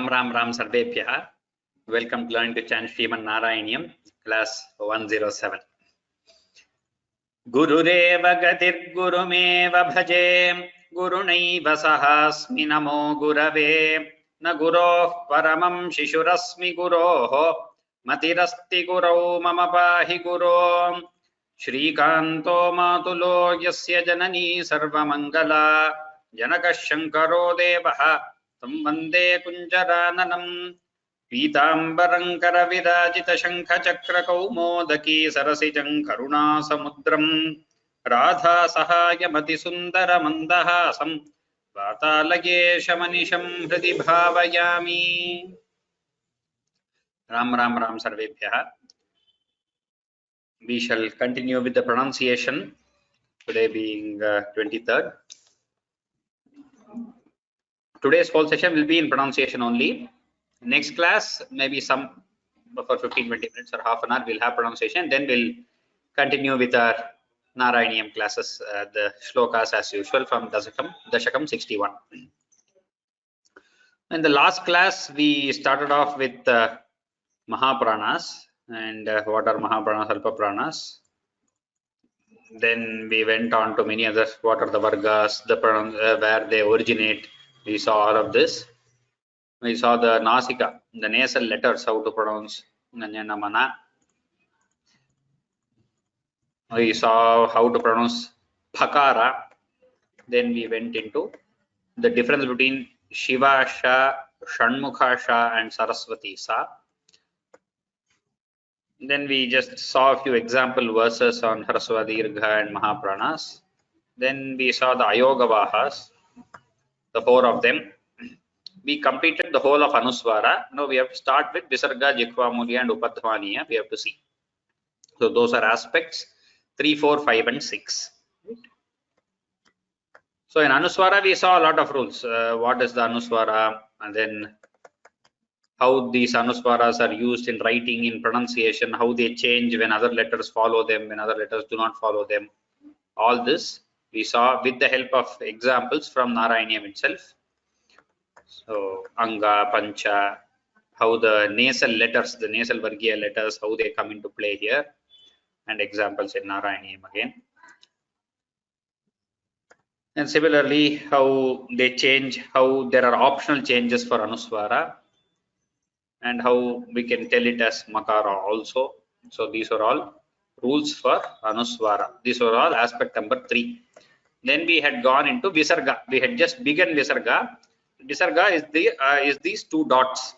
Ram Sarvebhyah. Welcome to learning to chant Sriman-Narayaneeyam, class 107. Gurureva gatir gurumeva bhaje, gurunaiva sahasmi namo gurave, na guroh paramam shishurasmi guroh, matirasti gurau mama pahi gurom, Shri Kanto matulo yasya janani sarvamangala, janaka shankaro devaha, tam vande kunjarananam, पीताम्बरं करविराजित शंख चक्र कौमोदकी सरसिजं करुणा समुद्रं राधा सहायमति सुंदर मंदहासं वातालयेश मनिशं हृदि भावयामि. Ram Sarvebhyah. We shall continue with the pronunciation, today being 23rd. Today's whole session will be in pronunciation only. Next class, maybe some for 15-20 minutes or half an hour, we'll have pronunciation. Then we'll continue with our Narayaneeyam classes, the shlokas as usual from Dashakam 61. In the last class, we started off with Mahapranas and what are Mahapranas, Alpapranas. Then we went on to many others. What are the Vargas, where they originate. We saw all of this. We saw the Nasika, the nasal letters, how to pronounce Nanyanamana. We saw how to pronounce Phakara. Then we went into the difference between Shiva Sha, Shanmukha Sha and Saraswati Sa. Then we just saw a few example verses on Hrasva, Dirgha and Mahapranas. Then we saw the Ayogavahas, the four of them. We completed the whole of Anuswara. Now we have to start with Visarga, Jikhva, Mulya and Upadhvaniya. We have to see. So those are aspects 3, 4, 5 and 6. So in Anuswara we saw a lot of rules. What is the Anuswara, and then how these Anuswaras are used in writing, in pronunciation, how they change when other letters follow them, when other letters do not follow them. All this we saw with the help of examples from Narayaneeyam itself. So Anga, Pancha, how the nasal letters, the nasal Vargiya letters, how they come into play here, and examples in Narayaneeyam again. And similarly, how they change, how there are optional changes for Anuswara, and how we can tell it as Makara also. So these are all rules for Anuswara. These are all aspect number 3. Then we had gone into Visarga. We had just begun Visarga. Visarga is these 2 dots.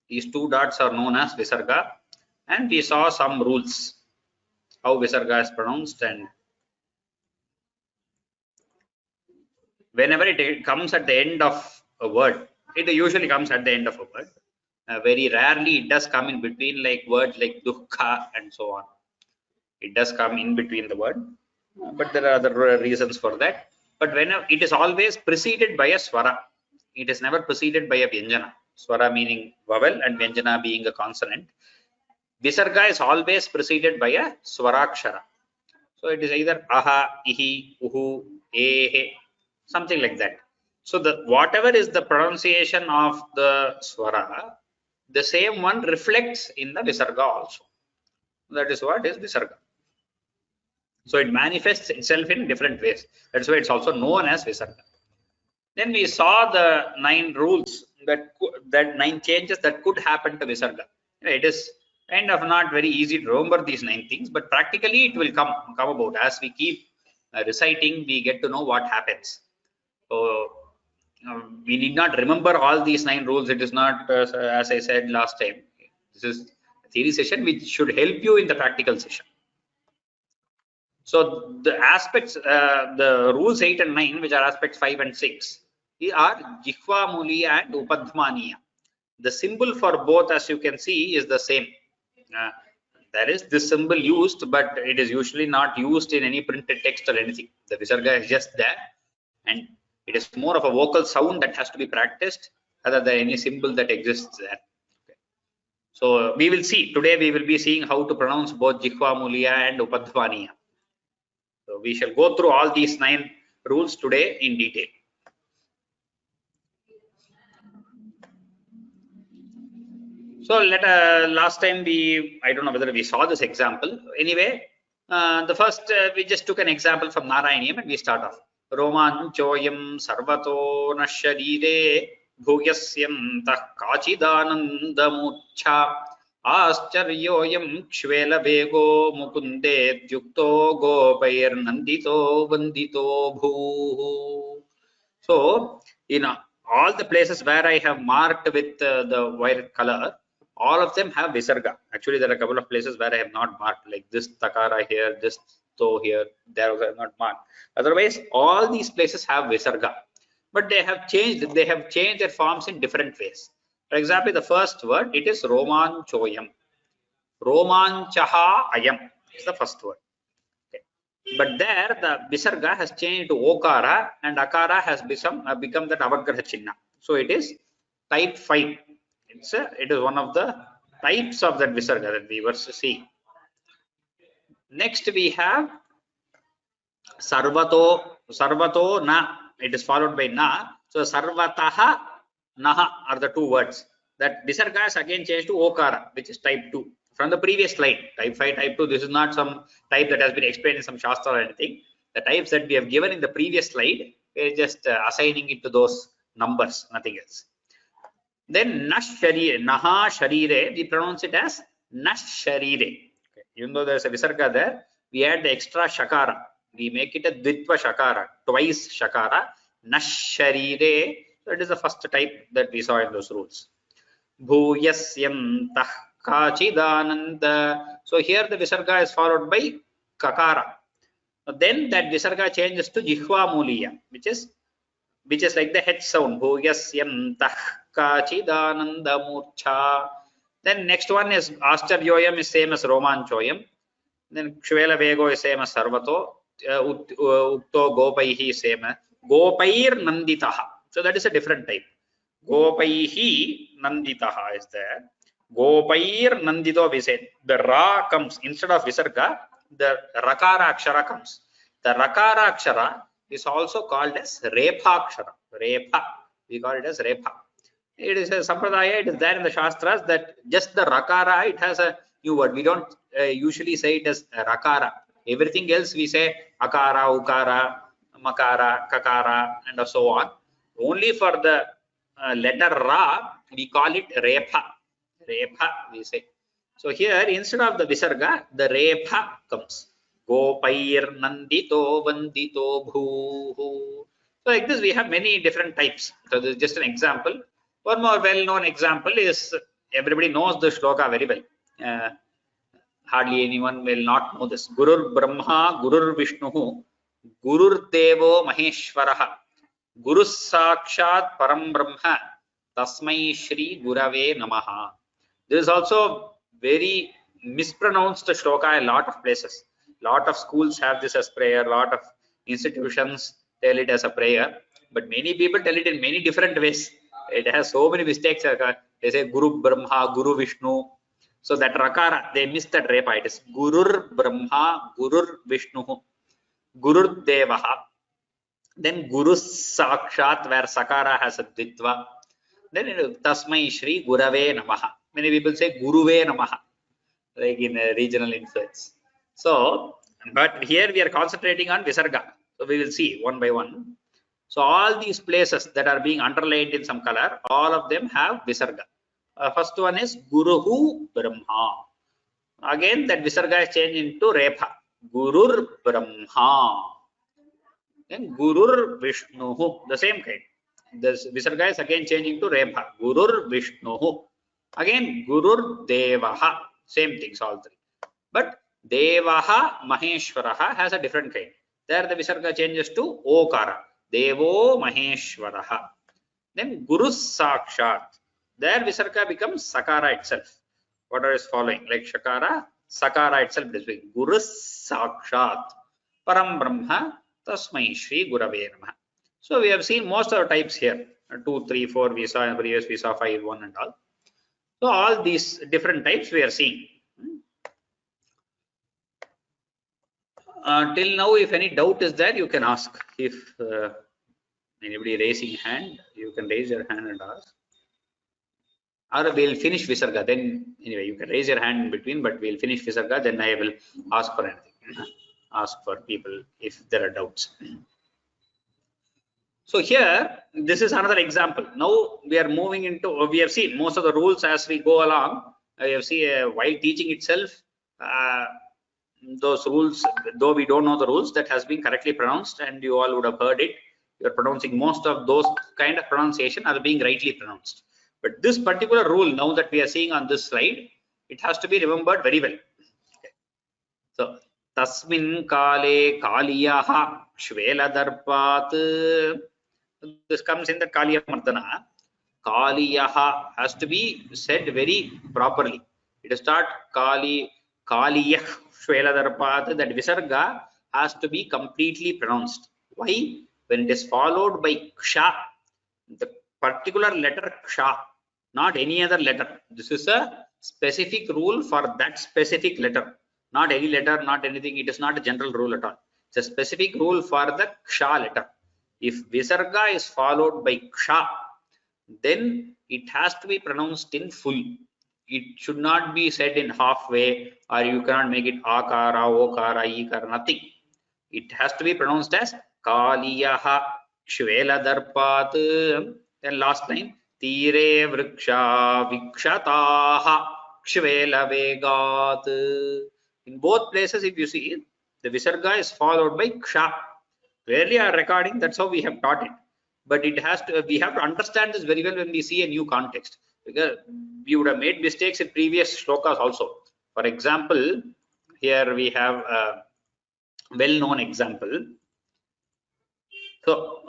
These 2 dots are known as Visarga, and we saw some rules how Visarga is pronounced, and whenever it comes at the end of a word, it usually comes at the end of a word. Very rarely it does come in between, like words like Dukkha and so on. It does come in between the word, but there are other reasons for that. But whenever it is always preceded by a swara, it is never preceded by a vyanjana. Swara meaning vowel and vyanjana being a consonant. Visarga is always preceded by a swarakshara. So it is either aha, ihi, uhu, ehe, something like that. So the whatever is the pronunciation of the swara, the same one reflects in the visarga also. That is what is visarga. So it manifests itself in different ways. That's why it's also known as Visarga. Then we saw the 9 rules, that 9 changes that could happen to Visarga. It is kind of not very easy to remember these 9 things, but practically it will come about. As we keep reciting, we get to know what happens. So we need not remember all these 9 rules. It is not, as I said last time, this is a theory session which should help you in the practical session. So the aspects, the rules 8 and 9, which are aspects 5 and 6, are Jikhva, Mulya and Upadhvaniya. The symbol for both, as you can see, is the same. There is this symbol used, but it is usually not used in any printed text or anything. The Visarga is just there, and it is more of a vocal sound that has to be practiced other than any symbol that exists there. Okay. So we will see, today we will be seeing how to pronounce both Jikhva, Mulya and Upadhvaniya. So we shall go through all these 9 rules today in detail. So last time I don't know whether we saw this example. Anyway, the first we just took an example from Narayaneeyam and we start off. Romanchoyam sarvato nasharire bhuyasyantah kachidanandamucha ascharyoyam kshvela vego mukunde dyukto gopair nandito vandito bhu. So, in all the places where I have marked with the violet color, all of them have visarga. Actually, there are a couple of places where I have not marked, like this takara here, this to here, there I have not marked. Otherwise, all these places have visarga, but they have changed. They have changed their forms in different ways. For example, the first word, it is romanchoyam. Romanchaha ayam is the first word. But there the visarga has changed to okara and akara has become that avagraha chinna. So it is type 5. It is one of the types of that visarga that we were seeing. Next we have sarvato na. It is followed by na. So sarvataha naha are the two words. That visarga has again changed to okara, which is type 2. From the previous slide, type 5, type 2, this is not some type that has been explained in some shastra or anything. The types that we have given in the previous slide, we are just assigning it to those numbers, nothing else. Then nash sharire, naha sharire, we pronounce it as nash sharire. Okay. Even though there is a visarga there, we add the extra shakara. We make it a dvitva shakara, twice shakara, nash sharire. So it is the first type that we saw in those rules. Bhuyasyantah kachidananda. So here the visarga is followed by kakara. Then that visarga changes to jihva muliya, which is like the H sound. Bhuyasyantah kachidananda murcha. Then next one is ascharyoyam is same as romanchoyam. Then kshvela vego is same as sarvato. Ukto gopaihi is same as gopair nanditaha. So that is a different type. Gopaihi nanditaha is there. Gopair nandito we said. The ra comes instead of visarga, the rakara akshara comes. The rakara akshara is also called as repha akshara. Repha. We call it as repha. It is a sampradaya, it is there in the shastras that just the rakara, it has a new word. We don't usually say it as rakara. Everything else we say akara, ukara, makara, kakara, and so on. Only for the letter ra, we call it repha. Repha, we say. So here, instead of the visarga, the repha comes. Gopair nandito vandito bhu. So like this, we have many different types. So this is just an example. One more well-known example is, everybody knows the shloka very well. Hardly anyone will not know this. Gurur Brahma, Gurur Vishnu, Gurur Devo Maheshwaraha, Guru Sakshat Param Brahma, Tasmai Shri Gurave Namaha. This is also very mispronounced shloka in a lot of places. Lot of schools have this as prayer, lot of institutions tell it as a prayer, but many people tell it in many different ways. It has so many mistakes. They say Guru Brahma, Guru Vishnu. So that rakara, they missed that repa. It is Gurur Brahma, Gurur Vishnu, Gurur Devaha. Then Guru Sakshat, where Sakara has a Dvitva. Then it is Tasmai Shri Gurave Namaha. Many people say Guruve Namaha, like in a regional influence. So, but here we are concentrating on Visarga. So we will see one by one. So all these places that are being underlined in some color, all of them have Visarga. First one is Guruhu Brahma. Again, that Visarga is changed into Repha. Gurur Brahma. Then Gurur Vishnu. The same kind. This Visarga is again changing to Repha. Gurur Vishnu. Again, Gurur Devaha. Same things, all three. But Devaha Maheshwaraha has a different kind. There the Visarga changes to Okara. Devo Maheshwaraha. Then Guru Sakshat. There Visarga becomes Sakara itself. Whatever is following, like Shakara, Sakara itself is being Guru Sakshat. Param Brahma, Tasmai Shri Gurave Namaha. So we have seen most of the types here. 2, 3, 4 we saw, in previous we saw 5, 1 and all. So all these different types we are seeing. Till now, if any doubt is there, you can ask. If anybody raising hand, you can raise your hand and ask. or we'll finish Visarga. Then anyway, you can raise your hand in between, but we'll finish Visarga. Then I will ask for anything. Ask for people if there are doubts. So here, this is another example. Now we are moving into, we have seen most of the rules as we go along. We have seen while teaching itself, those rules, though we don't know the rules, that has been correctly pronounced, and you all would have heard it. You are pronouncing most of those kind of pronunciation are being rightly pronounced. But this particular rule now that we are seeing on this slide, it has to be remembered very well. Okay. So tasmin kale kaliyaha shveladarpat. This comes in the Kaliya Mardana. Kaliyaha has to be said very properly. It is start Kaliyah Shveladarpat. That Visarga has to be completely pronounced. Why? When it is followed by Ksha, the particular letter Ksha, not any other letter. This is a specific rule for that specific letter. Not any letter, not anything. It is not a general rule at all. It's a specific rule for the Ksha letter. If Visarga is followed by Ksha, then it has to be pronounced in full. It should not be said in halfway, or you cannot make it Akara, Okara, Ikara, nothing. It has to be pronounced as Kaliyaha Shveladarpat. Then last line, Tire Vriksha Vikshataha Shvelavegat. In both places, if you see, the Visarga is followed by Ksha. Rarely are recording, that's how we have taught it. But it has to, we have to understand this very well when we see a new context, because we would have made mistakes in previous shlokas also. For example, here we have a well-known example. So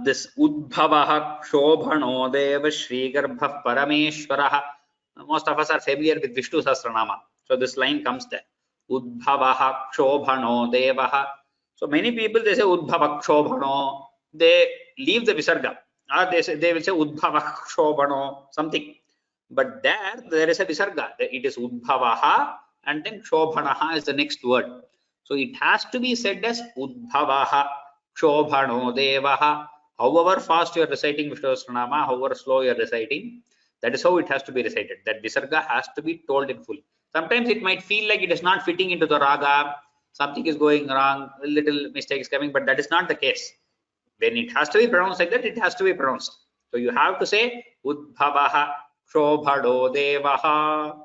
this Udbhavaha Shobhano Deva Shri Garbha Parameshwaraha. Most of us are familiar with Vishnu Sahasranama. So this line comes there. Udbhavaha Shobhano Devaha. So many people, they say Udbhavakshobhano, they leave the Visarga, or they will say Udbhavakshobhano, something. But there is a Visarga. It is Udbhavaha, and then Shobhanaha is the next word. So it has to be said as Udbhavaha Shobhano Devaha. However fast you are reciting Vishnu Sahasranama, however slow you are reciting, that is how it has to be recited. That Visarga has to be told in full. Sometimes it might feel like it is not fitting into the raga. Something is going wrong, a little mistake is coming, but that is not the case. When it has to be pronounced like that, it has to be pronounced. So you have to say Udbhavaha Shobhado Devaha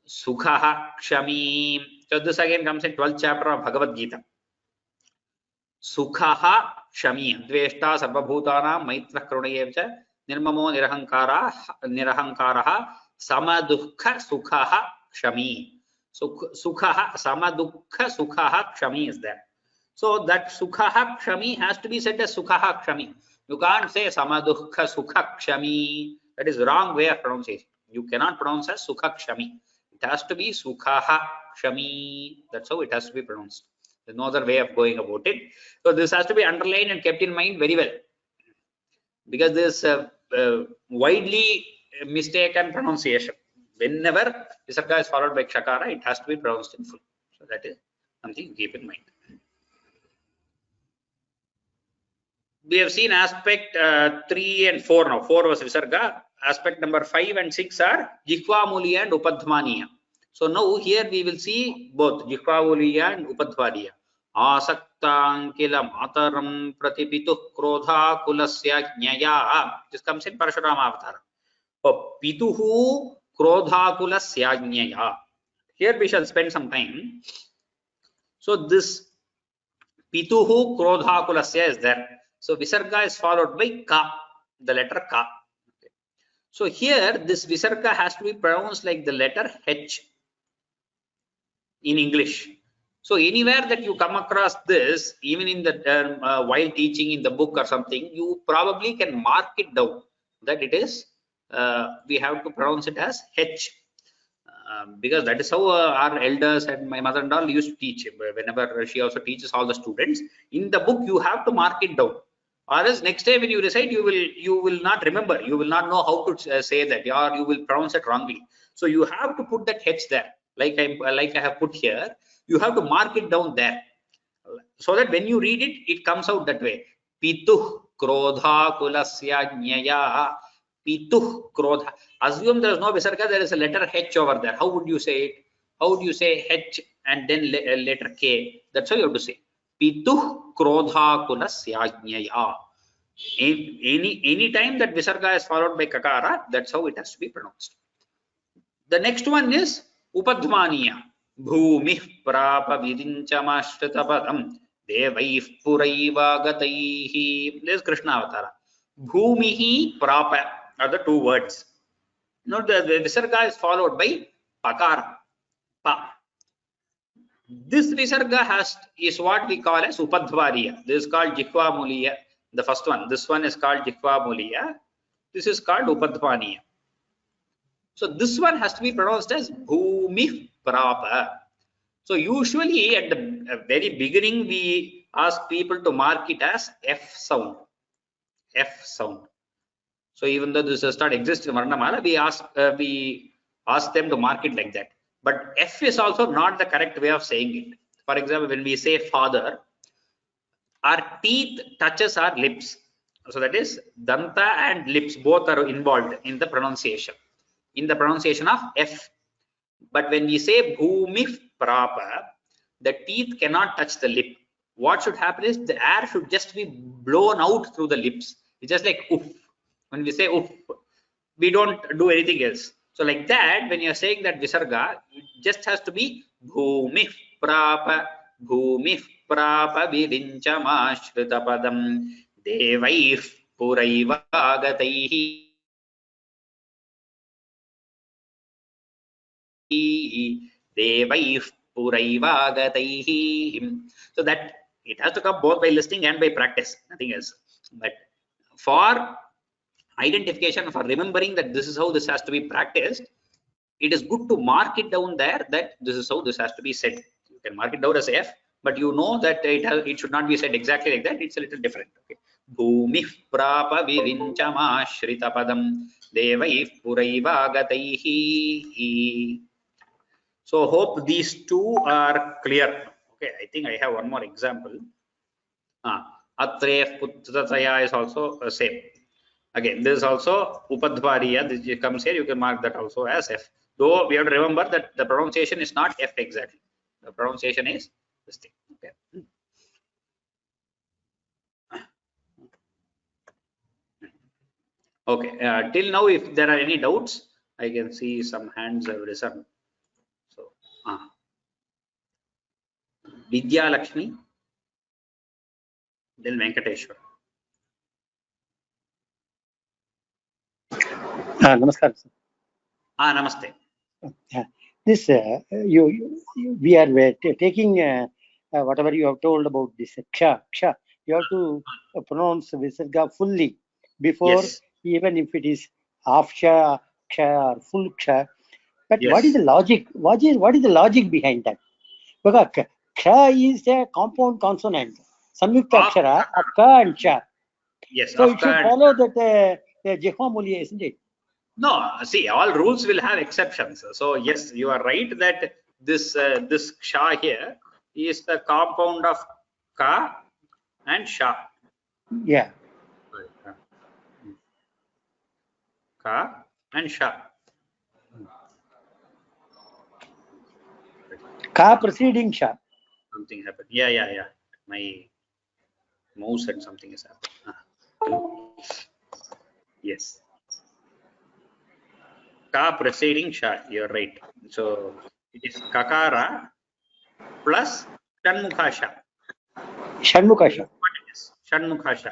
Sukhaha Kshami. So this again comes in 12th chapter of Bhagavad Gita. Sukhaha Kshami. Dveshta Sarvabhutanam Maitra Karunayevcha Nirmamo Nirahankaraha Samadukha Sukhaha Kshami. So Sukhaha, Samadukha Sukhaha Kshami is there. So that Sukhaha Kshami has to be said as Sukhaha Kshami. You can't say Samadukha Sukha Kshami. That is wrong way of pronunciation. You cannot pronounce as Sukha Kshami. It has to be Sukhaha Kshami. That's how it has to be pronounced. There's no other way of going about it. So this has to be underlined and kept in mind very well, because this widely mistaken pronunciation. Whenever Visarga is followed by Kshakara, it has to be pronounced in full. So that is something to keep in mind. We have seen aspect 3 and 4 now. 4 was Visarga. Aspect number 5 and 6 are Jihvamuliya and Upadhvaniya. So now here we will see both Jihvamuliya and Upadhvaniya. Asaktankila mataram pratipituh krodha kulasya jnaya. This comes in Parashurama Avatar. Pituhu Krodhakula Syajnaya. Here we shall spend some time. So this Pituhu Krodhakulasya is there. So Visarga is followed by Ka, the letter Ka. Okay. So here this Visarga has to be pronounced like the letter H in English. So anywhere that you come across this, even in the while teaching in the book or something, you probably can mark it down that it is we have to pronounce it as H, because that is how our elders and my mother and all used to teach. Whenever she also teaches all the students in the book, you have to mark it down, or else next day when you recite, you will not remember, you will not know how to say that, or you will pronounce it wrongly. So you have to put that H there, like I have put here. You have to mark it down there, so that when you read it, it comes out that way. Pituh Krodha Kulasya Jnaya. Pituh krodha. Assume there is no visarga, there is a letter H over there. How would you say it? How would you say H and then letter K? That's how you have to say. Pituh krodha kulasya. Any time that visarga is followed by kakara, that's how it has to be pronounced. The next one is upadhvaniya. Bhumih prapa virinchamashritapadam devaih puraivagataih. This is Krishna Avatara. Bhumihi prapa are the two words. Note the visarga is followed by pakara. Pa. This visarga is what we call as upadhvariya. This is called jihva muliya. The first one. This one is called jihva muliya. This is called upadhvaniya. So this one has to be pronounced as bhumi prapa. So usually at the very beginning we ask people to mark it as F sound. F sound. So even though this does not exist in Varnamala, we ask them to mark it like that. But F is also not the correct way of saying it. For example, when we say father, our teeth touches our lips. So that is danta and lips both are involved in the pronunciation. In the pronunciation of F. But when we say bhumi prapa, the teeth cannot touch the lip. What should happen is the air should just be blown out through the lips. It's just like oof. When we say oof, we don't do anything else. So like that, when you're saying that visarga, it just has to be bhumi prapa virinchamashritapadam devaih puraivagataih. Devaih puraivagataih. So that it has to come both by listening and by practice, nothing else. But for identification, for remembering that this is how this has to be practiced, it is good to mark it down there that this is how this has to be said. You can mark it down as F, but you know that it should not be said exactly like that. It's a little different. Okay. Bhumih prapa virinchamashritapadam devaih puraivagataih. So hope these two are clear. Okay, I think I have one more example. Atref puttataya is also the same. Again, this is also upadhvariya. This comes here. You can mark that also as F. Though we have to remember that the pronunciation is not F exactly. The pronunciation is this thing. Okay. Okay. Till now, if there are any doubts, I can see some hands have risen. So, Vidya Lakshmi, then Venkateshwar. Namaskar. Namaste. This we are taking whatever you have told about this ksha. You have to pronounce visarga fully before, yes. Even if it is half ksha or full ksha. But yes. What is the logic? What is the logic behind that? Because ksha is a compound consonant. Samyukta akshara of ka and cha. Yes. So it should follow that jihva mulya, isn't it? No, see, all rules will have exceptions. So yes, you are right that this ksha here is the compound of ka and sha. Yeah. Ka and sha. Ka preceding sha. Something happened. Yeah. My mouse said something has happened. Yes. Ka preceding sha, you're right. So it is kakara plus shanmukha sha. Shanmukha sha. Shanmukha sha.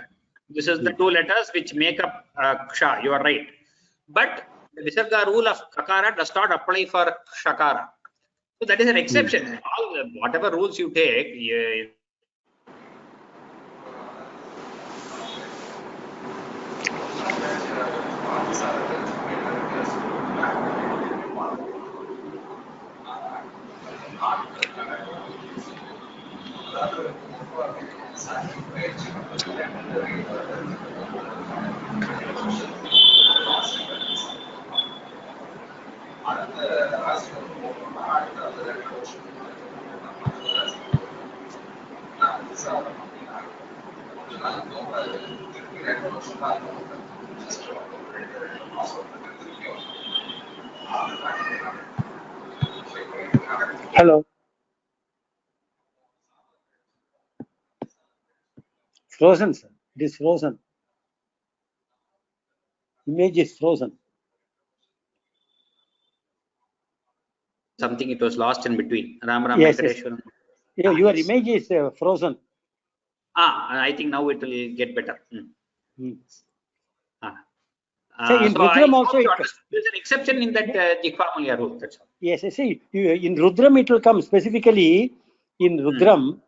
This is the two letters which make up ksha. You are right. But the visarga rule of kakara does not apply for shakara. So that is an exception. All whatever rules you take. Hello. Frozen, sir. It is frozen. Image is frozen. Something it was lost in between. Ram Ram Yes, yes. Venkateshwaram. Your Yes. image is frozen. I think now it will get better. So in So I Rudram also hope you it, understand. There's an exception in that Jikvamulya rule. That's all. yes, see, in Rudram it will come specifically in Rudram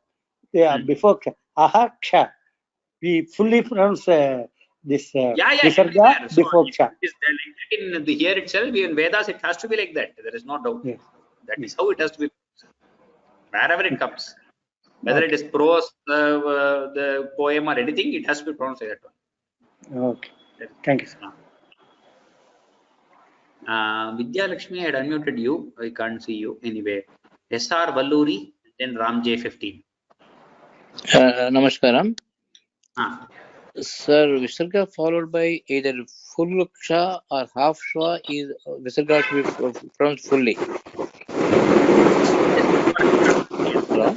before aha ksha. We fully pronounce this visarga So before if ksha. it is there like that in the here itself, in Vedas, it has to be like that. There is no doubt. Yes. That is how it has to be. Wherever it comes, whether Okay. it is prose, the poem, or anything, it has to be pronounced like that one. Okay. Thank you, sir. Vidya Lakshmi, I had unmuted you. I can't see you anyway. S.R. Valluri, then Ram J15. Namaskaram. Sir, Visarga followed by either full ksha or half shwa is Visarga to be pronounced fully. Hello?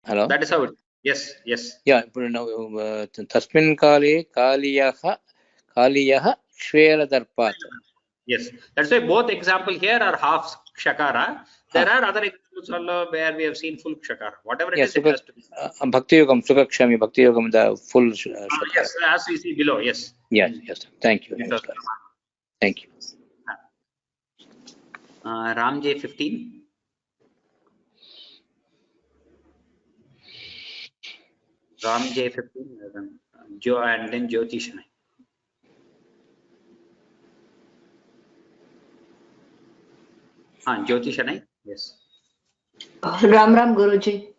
Hello? That is how it. Yes, yes. Yeah, Tasmin Kale Kaliyaha Shvera Darpat. Yes, that's why both example here are half shakara. There are other examples also where we have seen full shakara. Whatever it is, it has to be. Bhakti Yogam, Sukakshami, Bhakti Yogam, the full shakara. Yes, as we see below, yes. Yes, yes. Thank you. Thank you. Ram J15. Ram J15, Jo and then Jyoti Shanai. Jyoti Shanai, yes. Ram Ram Guruji.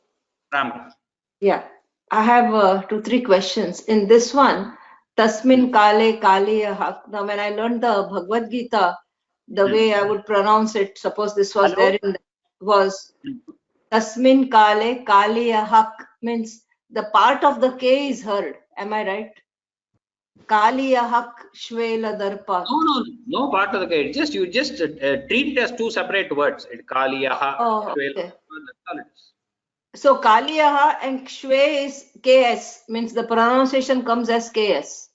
Ram. Yeah, I have 2-3 questions. In this one, Tasmin Kale Kaliyah. Now, when I learned the Bhagavad Gita, the way I would pronounce it, suppose this was there in the, was Tasmin Kale Kaliyah, means the part of the K is heard. Am I right? Kaliyah Shvela Darpa. No part of the K. You just treat it as two separate words. Kaliyaha. Oh, okay. Shvela. So Kaliyaha and Shwe is KS, means the pronunciation comes as KS.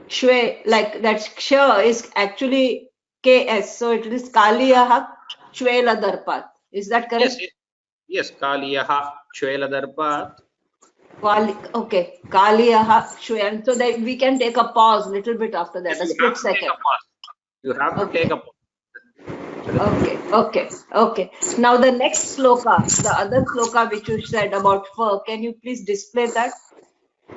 Shwe, like that Ksha is actually KS. So it is Kaliyaha Shwela Darpat. Is that correct? Yes, Kaliyaha Shwela Darpat. Okay, Kaliyaha Shwe. And so that we can take a pause a little bit after that, a split second. You have to take a pause. Okay. Now the next sloka, the other sloka which you said about fur, can you please display that?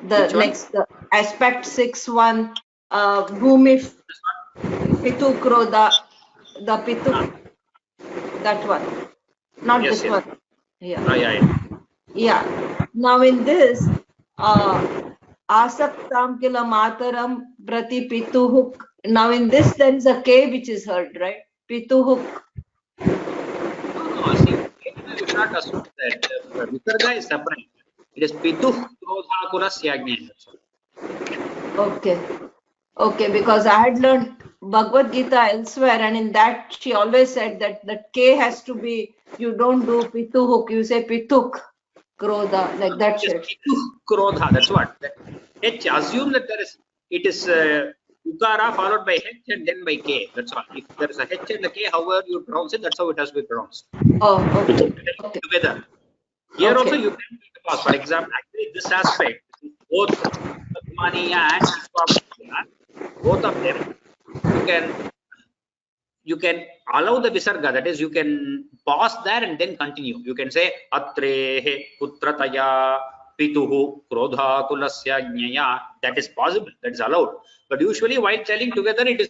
The aspect 6.1, Bhumi Pitu Kroda, the Pitu, that one, not this one. Yeah. Now in this, Asaktam Kila Mataram Prati Pituhuk. Now in this there is a K which is heard, right? Pituhuk. No, see, you should not assume that Visarga is separate. It is Pituh Krodha Kulasya Jnana. Okay, because I had learned Bhagavad Gita elsewhere, and in that she always said that the K has to be, you don't do Pituhuk, you say Pituk Krodha, like that. Pituh Krodha, that's what. H, assume that it is Ukara followed by H and then by K. That's all. If there is a H and a K, however you pronounce it, that's how it has to be pronounced. Okay. Together. Here also you can take a pause. For example, actually this aspect, both Abhimaniya and Vishwamaniya, both of them, you can allow the visarga, that is, you can pause there and then continue. You can say Atrehe Putrataya Pituhu Krodha Kulasya Jnaya. That is possible, that is allowed. But usually while telling together, it is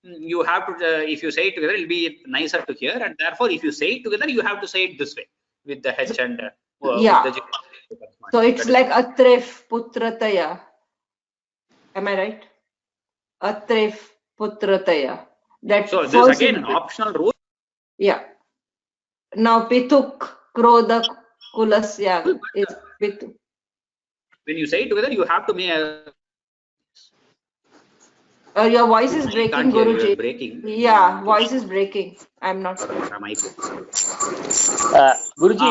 you have to, if you say it together, it will be nicer to hear, and therefore if you say it together, you have to say it this way with the H and with the so it's like Atref Putrataya. Am I right? Atref Putrataya. So this is again an optional rule. Yeah. Now Pituk Krodha Kulasya is Pitu. when you say it together, you have to make Your voice is breaking, can't hear you, Guruji. breaking. Yeah, voice is breaking. I'm not. Guruji,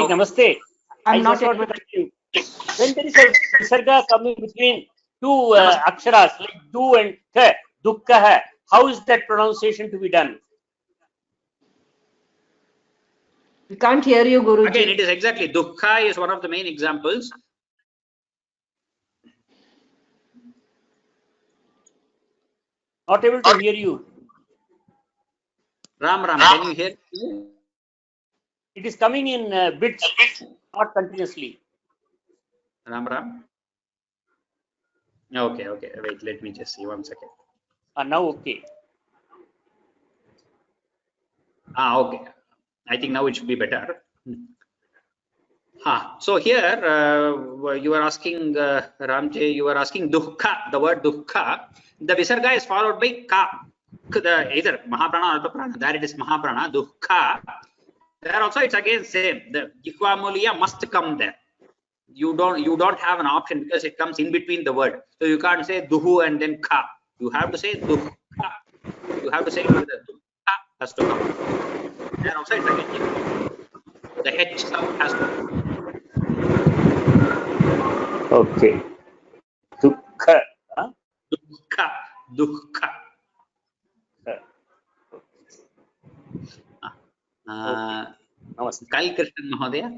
namaste. I'm I not just want to able. thank you. When there is a visarga coming between two aksharas like du and the, dukkha, how is that pronunciation to be done? We can't hear you, Guruji. Again, it is exactly dukkha is one of the main examples. Not able to hear you. Ram, can you hear? It is coming in bits, not continuously. Ram. Okay. Wait, let me just see 1 second. Now okay. Okay. I think now it should be better. So here you are asking Ramjay, you are asking dukkha, the word dukkha. The visarga is followed by ka. Either mahaprana or alpaprana. There it is mahaprana, dukkha. There also it's again same. The jihvamuliya must come there. You don't have an option because it comes in between the word. So you can't say duhu and then ka. You have to say dukkha. You have to say together. Dukkha has to come. There also it's again the H sound has to come. Okay. Dukkha. Huh? Dukkha. Kal Krishnan Mahodaya.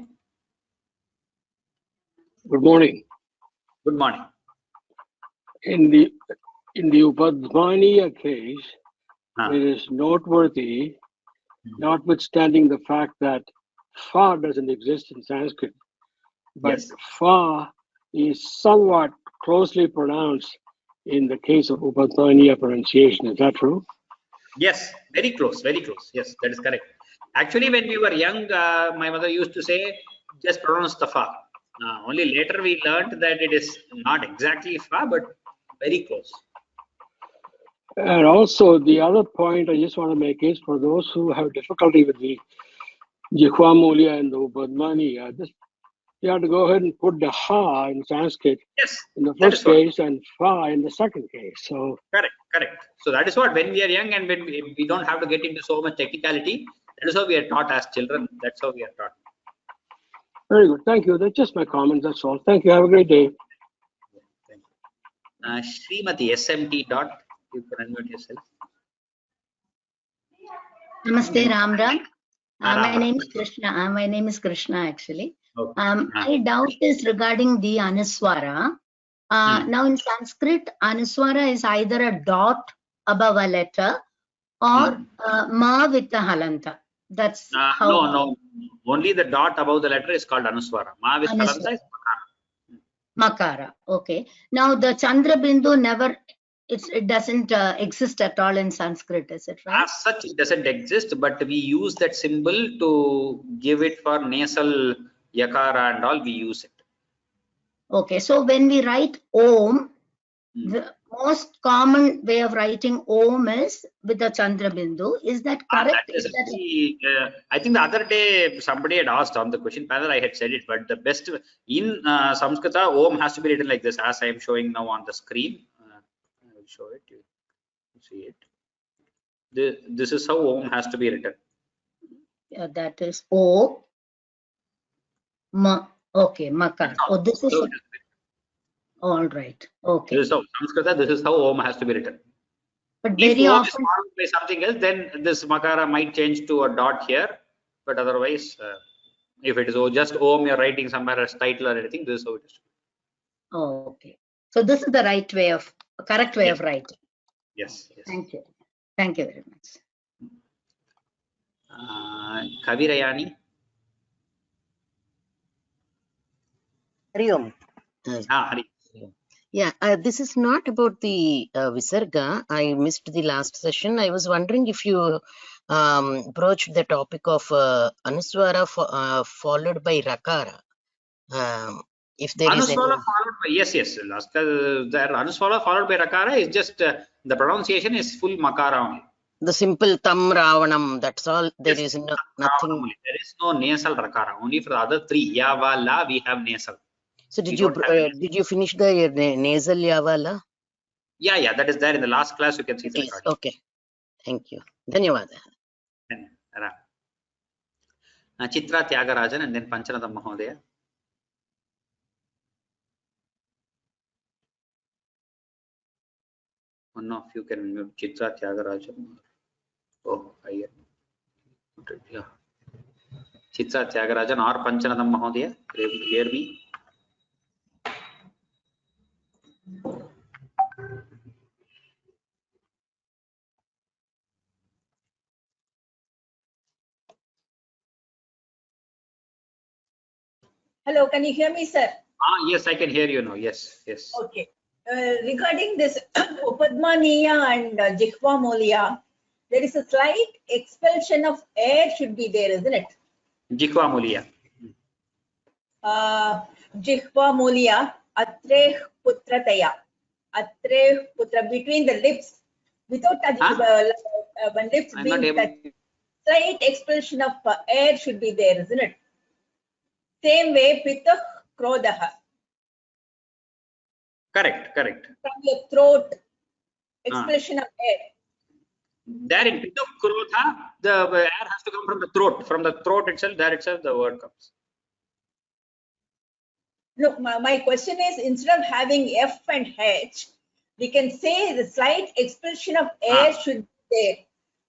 Good morning. Good morning. In the Upadmaniya case, it is noteworthy, notwithstanding the fact that fa doesn't exist in Sanskrit, but yes. fa is somewhat closely pronounced in the case of Upadmaniya pronunciation. Is that true? Yes, very close. Yes, that is correct. Actually, when we were young, my mother used to say, just pronounce the fa. Only later we learned that it is not exactly fa, but very close. And also, the other point I just want to make is for those who have difficulty with the Jihvamulya and the Upadmaniya, you have to go ahead and put the ha in Sanskrit in the first case and fa in the second case. So correct. So that is what when we are young and when we don't have to get into so much technicality, that is how we are taught as children. That's how we are taught. Very good. Thank you. That's just my comments. That's all. Thank you. Have a great day. Thank you. Srimati SMT dot. You can unmute yourself. Namaste, Ram. My name is Krishna. My name is Krishna, actually. Okay. My doubt is regarding the Anuswara. Now, in Sanskrit, Anuswara is either a dot above a letter or ma with a halanta. That's how. No. Only the dot above the letter is called Anuswara. Ma with halanta is Makara. Okay. Now, the Chandra Bindu never. It doesn't exist at all in Sanskrit, is it right? As such, it doesn't exist, but we use that symbol to give it for nasal yakara and all. We use it. Okay. So when we write Om, the most common way of writing Om is with the Chandra Bindu. Is that correct? I think the other day somebody had asked on the question panel, I had said it, but the best in Samskrita, Om has to be written like this, as I am showing now on the screen. I will show it. You see it. This is how Om has to be written. Yeah, that is O. Ma. Okay, Makar. Oh, this is. All right. Okay. This is how Samskrita. This is how Om has to be written. But if very Om often is followed by something else, then this Makara might change to a dot here. But otherwise, if it is just Om, you're writing somewhere as title or anything, this is how it is. Oh, okay. So this is the right way of, correct way of writing. Yes. Thank you. Thank you very much. Kavirayani. Hari Om. Hari. Yeah, this is not about the Visarga. I missed the last session. I was wondering if you broached the topic of Anuswara followed by Rakara. If there is any... followed by, yes. The Anuswara followed by Rakara is just the pronunciation is full Makara only. The simple Tam Ravanam, that's all. There is nothing. There is no nasal Rakara. Only for the other three, Ya, Va, La, we have nasal. So We did you don't have did you finish the nasal yavala? Yeah, that is there in the last class. You can see the Yes. recording. Okay. Thank you. Dhanyawada. Chitra Tyagarajan and then Panchanadam Mahodaya. One of you can mute Chitra Tyagarajan. Oh, I yeah. Chitra Tyagarajan or Panchanadam Mahodaya. Hear me. Hello, can you hear me, sir? Yes, I can hear you now. Yes. Okay. Regarding this Upadmaniya and Jihva Moliya, there is a slight expulsion of air should be there, isn't it? Jihva Muliya. Jihva Moliya, Atreh Putrataya. Atreh Putra, between the lips, without touching, when lips I'm not being able. touched, slight expulsion of air should be there, isn't it? Same way, Pitah Krodaha. Correct. From your throat, expulsion of air. There in Pitah Krodha, the air has to come from the throat. From the throat itself, there itself the word comes. Look, my question is, instead of having F and H, we can say the slight expulsion of air should be there.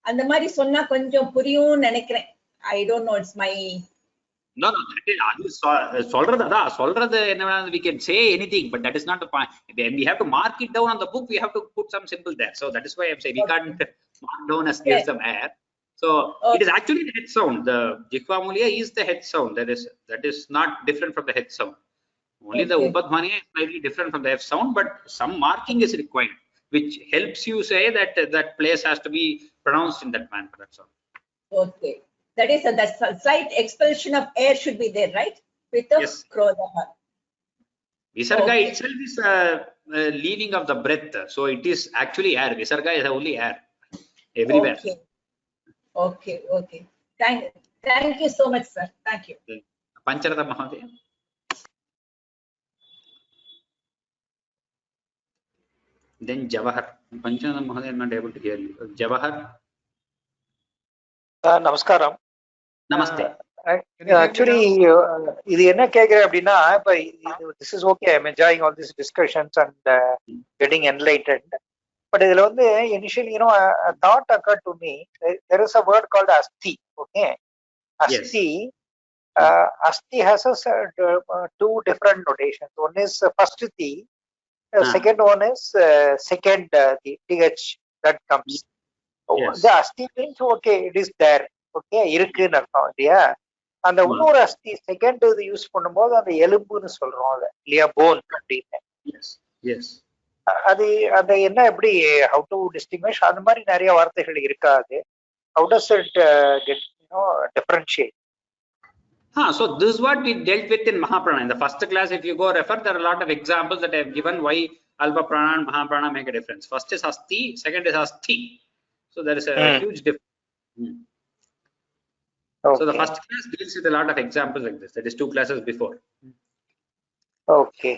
And the mari sonna konjam puriyum nenikren. I don't know, it's my... No, we can say anything, but that is not the point. When we have to mark it down on the book, we have to put some symbol there. So that is why I'm saying we can't mark down as there's some air. So it is actually the head sound. The Jihva Muliya is the head sound. That is not different from the head sound. Only the Upadmaniya is slightly different from the F sound, but some marking is required, which helps you say that that place has to be pronounced in that manner. That's all. Okay. That is that slight expulsion of air should be there, right? With the Krodaha. Visarga itself is leaving of the breath. So it is actually air. Visarga is only air everywhere. Okay. Thank you so much, sir. Thank you. Panchanadam Mahodaya. Then Jawahar. Panchanadam Mahodaya, I'm not able to hear you. Jawahar. Namaskaram. Namaste. Actually, இது என்ன கேக்குறேன் அப்படின்னா this is okay, I'm enjoying all these discussions and getting enlightened. But இதுல வந்து initially, a thought occurred to me. There is a word called asti. Okay, asti. Asti has two different notations. One is first ti. Second one is second th that comes. The asti means okay, it is there. Okay, இருக்குன்னு அர்த்தம் இல்லையா? அந்த இன்னொரு அஸ்தி second இது use பண்ணும்போது அந்த எலும்புன்னு சொல்றோம் அது இல்லையா, போன் அப்படின்னு. அது அந்த என்ன எப்படி how to distinguish அந்த மாதிரி நிறைய வார்த்தைகள் இருக்காது. How does it get differentiate? So this is what we dealt with in Mahaprana. In the first class, if you go refer, there are a lot of examples that I have given why Alpa Prana and Mahaprana make a difference. First is asti, second is asti. So there is a huge difference. Okay. So the first class deals with a lot of examples like this. That is 2 classes before. Okay.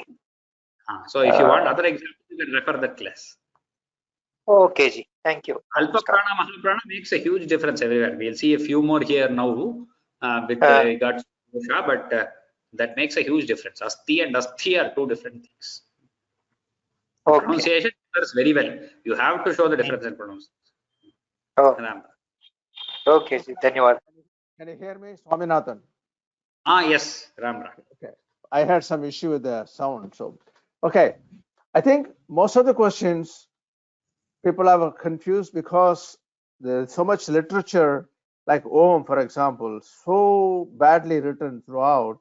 So if you want other examples, you can refer that class. Okay, ji. Thank you. Alpa Prana, Mahaprana makes a huge difference everywhere. We'll see a few more here now with regards to Usha, but that makes a huge difference. Asti and Asti are 2 different things. Okay. Pronunciation differs very well. You have to show the difference in pronunciation. Okay, ji. Dhanyawad. Can you hear me, Swaminathan? Yes, Ram. Okay, I had some issue with the sound. So, okay, I think most of the questions people are confused because there's so much literature, like Om, for example, so badly written throughout,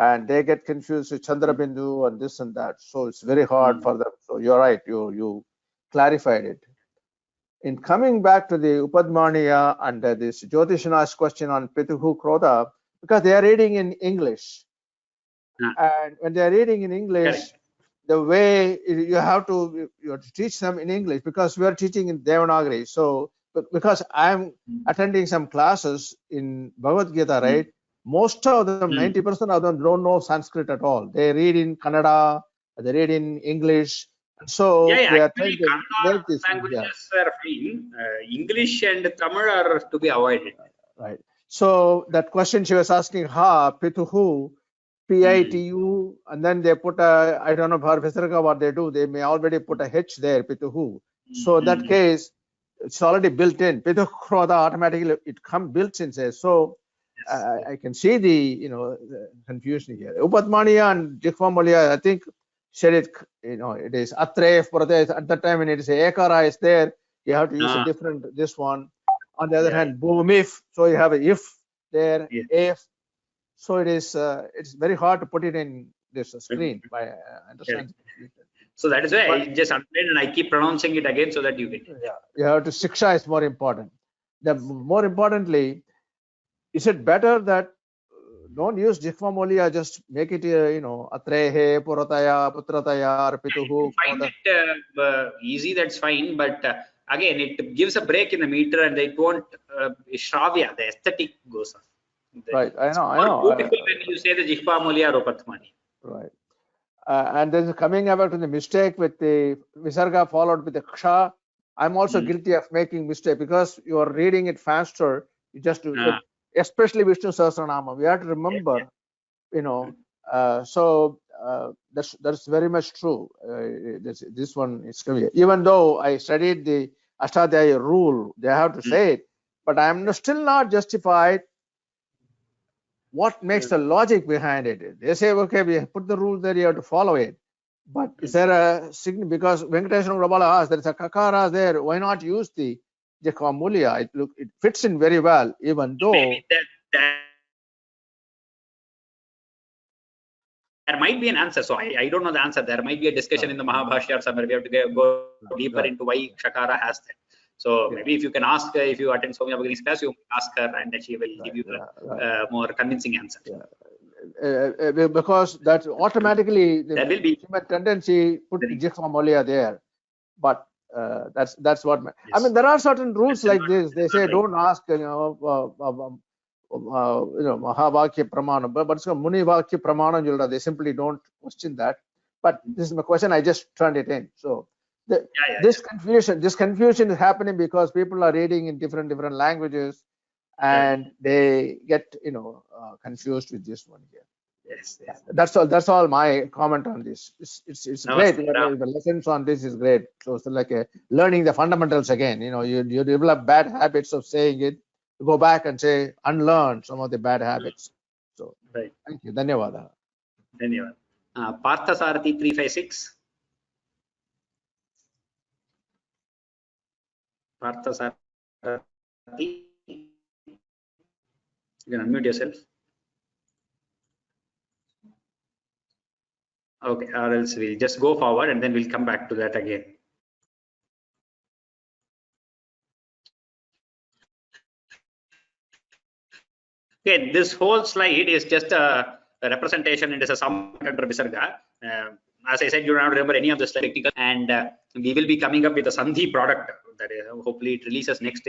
and they get confused with Chandrabindu and this and that. So it's very hard for them. So you're right, you clarified it. In coming back to the Upadmaniya and this Jyotishana's question on Pituhu Krodha, because they are reading in English. And when they are reading in English, the way you have to teach them in English, because we are teaching in Devanagari. So because I'm attending some classes in Bhagavad Gita, right? most of them, 90% of them don't know Sanskrit at all. They read in Kannada, they read in English. So yeah, we are actually, trying to make this. languages are fine. English and Tamil are to be avoided. Right. So that question she was asking, ha, pituhu, P-I-T-U, and then they put a, I don't know for Visarga what they do, they may already put a H there, pituhu. So in that case, it's already built in. Pituhu automatically, it comes built in there. So I can see the, the confusion here. Upadmaniya and Jikhvamoliya, I think, said it, it is Atre, at that time when it is Ekara is there, you have to use a different, this one. On the other hand, boom, if, so you have a if there, if. So it is, it's very hard to put it in this screen. I understand. So that is why I just underline and I keep pronouncing it again so that you get it. Yeah, you have to, Shiksha is more important. More importantly, is it better that don't use Jikhvamoliya, just make it, Atrehe, Purataya, Putrataya, Arpituhu. Find it easy, that's fine. But again, it gives a break in the meter and it won't, Shravya, the aesthetic goes on. Right, I know. Beautiful when you say the Jikhvamoliya Rupatmani. Right. And then coming about to the mistake with the Visarga followed with the Ksha, I'm also guilty of making mistake because you are reading it faster. You just do, especially Vishnu Sahasranama. We have to remember, so that's very much true. This one is clear. Even though I studied the Ashtadhyaya rule, they have to say it, but I'm still not justified. What makes the logic behind it? They say, okay, we put the rule there, you have to follow it. But is there a signal? Because Venkateshwara Rabala asked, there is a kakara there. Why not use the Jikhvamoliya? It fits in very well, even though there might be an answer. So I don't know the answer. There might be a discussion in the Mahabhashya or somewhere. We have to go deeper into why Shakara has that. So maybe if you can ask, if you attend Soumya Bhagini's class, you ask her and she will give you a more convincing answer. Because that automatically there will be human tendency put Jikhvamoliya there. But that's what I mean. There are certain rules like this. They say don't ask, Mahavakya Pramana, but it's Muni Vakya Pramana. They simply don't question that. But this is my question. I just turned it in. So this confusion is happening because people are reading in different languages, and they get confused with this one here. Yes. That's all my comment on this. It's great. The lessons on this is great. So it's like learning the fundamentals again. You develop bad habits of saying it. You go back and say unlearn some of the bad habits. So thank you. Dhanyawada. Dhanyawada. Parthasarathi 356. Parthasarathi. You can unmute yourself. Okay, or else we'll just go forward and then we'll come back to that again. Okay, this whole slide is just a representation. It is a sum under Visarga. As I said, you don't have to remember any of the slide, and we will be coming up with a Sandhi product that hopefully it releases next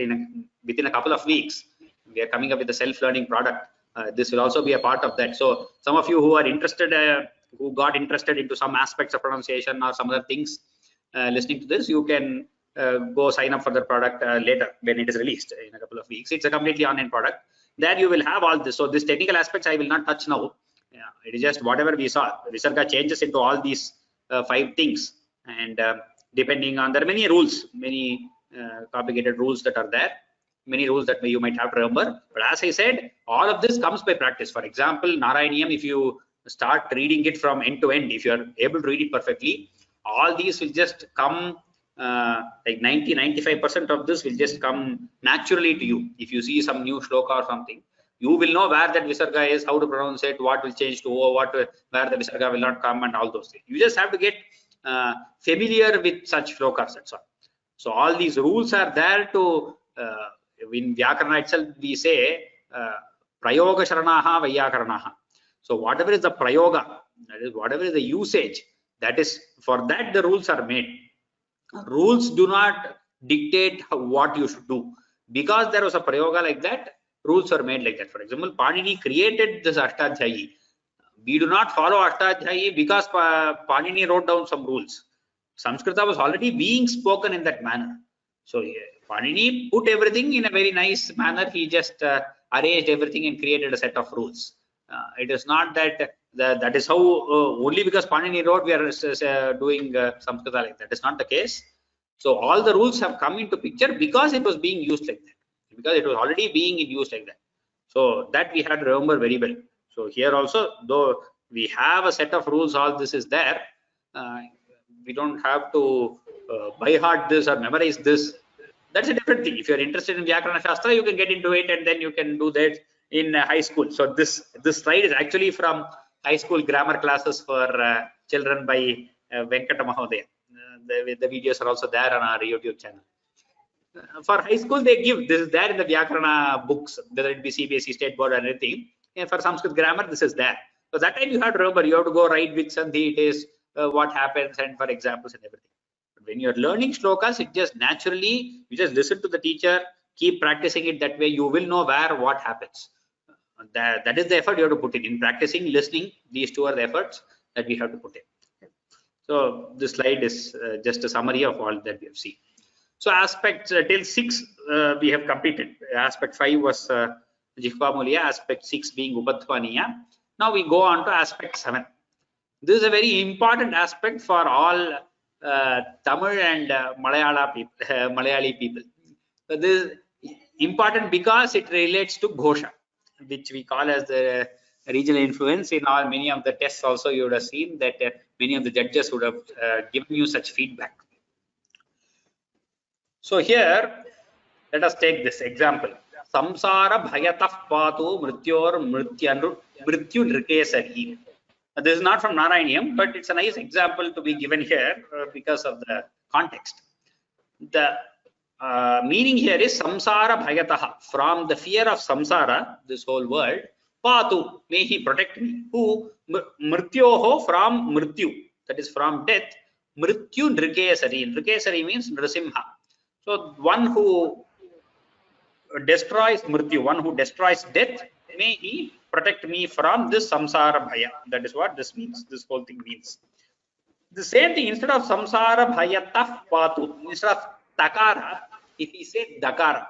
within a couple of weeks. We are coming up with a self-learning product. This will also be a part of that. So some of you who are interested, who got interested into some aspects of pronunciation or some other things, listening to this, you can go sign up for the product later when it is released in a couple of weeks. It's a completely online product. There you will have all this. So this technical aspects I will not touch now. It is just whatever we saw. Visarga changes into all these 5 things, and depending on, there are many rules, many complicated rules that are there, many rules that you might have to remember. But as I said, all of this comes by practice. For example, Narayaneeyam, if you start reading it from end to end, if you are able to read it perfectly, all these will just come, like 90-95% of this will just come naturally to you. If you see some new shloka or something, you will know where that Visarga is, how to pronounce it, what will change to O, where the Visarga will not come, and all those things. You just have to get familiar with such shlokas, that's all. So all these rules are there to, in Vyakarana itself, we say, Prayoga Sharanaha Vyakaranaha. So whatever is the Prayoga, that is whatever is the usage, that is, for that the rules are made. Rules do not dictate what you should do. Because there was a Prayoga like that, rules are made like that. For example, Panini created this Ashtadhyayi. We do not follow Ashtadhyayi because Panini wrote down some rules. Samskrita was already being spoken in that manner. So Panini put everything in a very nice manner. He just arranged everything and created a set of rules. It is not that that is how only because Panini wrote we are doing Samskrita like that. That is not the case. So all the rules have come into picture because it was being used like that, because it was already being in use like that. So that we had to remember very well. So here also, though we have a set of rules, all this is there. We don't have to by heart this or memorize this. That's a different thing. If you're interested in Vyakarana Shastra, you can get into it and then you can do that in high school. So this slide is actually from high school grammar classes for children by Venkata Mahodaya. The videos are also there on our YouTube channel. For high school, they give this is there in the Vyakarana books, whether it be CBSE, State Board, or anything. And for Sanskrit grammar, this is there. So that time you have to remember, you have to go write which sandhi it is, what happens, and for examples and everything. But when you're learning shlokas, it just naturally, you just listen to the teacher, keep practicing it that way, you will know where what happens. That is the effort you have to put in practicing, listening. These two are the efforts that we have to put in. So this slide is just a summary of all that we have seen. So aspects till 6 we have completed. Aspect 5 was Jihva Mulya, aspect 6 being Upadhvaniya. Now we go on to aspect 7. This is a very important aspect for all Tamil and Malayali people. So this is important because it relates to Ghosha, which we call as the regional influence. In all many of the tests also you would have seen that many of the judges would have given you such feedback. So here let us take this example. Samsara bhayatah patu mrityor mrityu nrikesari. This is not from Narayaneeyam, but it's a nice example to be given here because of the context. The meaning here is samsara bhayatah, from the fear of samsara, this whole world, patu, may he protect me. Who? Mrityoho, from mrityu, that is from death. Mrityu nrikesari. Nrikesari means Nrasimha. So one who destroys mrityu, one who destroys death, may he protect me from this samsara bhaya. That is what this means. This whole thing means. The same thing, instead of samsara bhayatah patu, instead of takara, if we say dakara,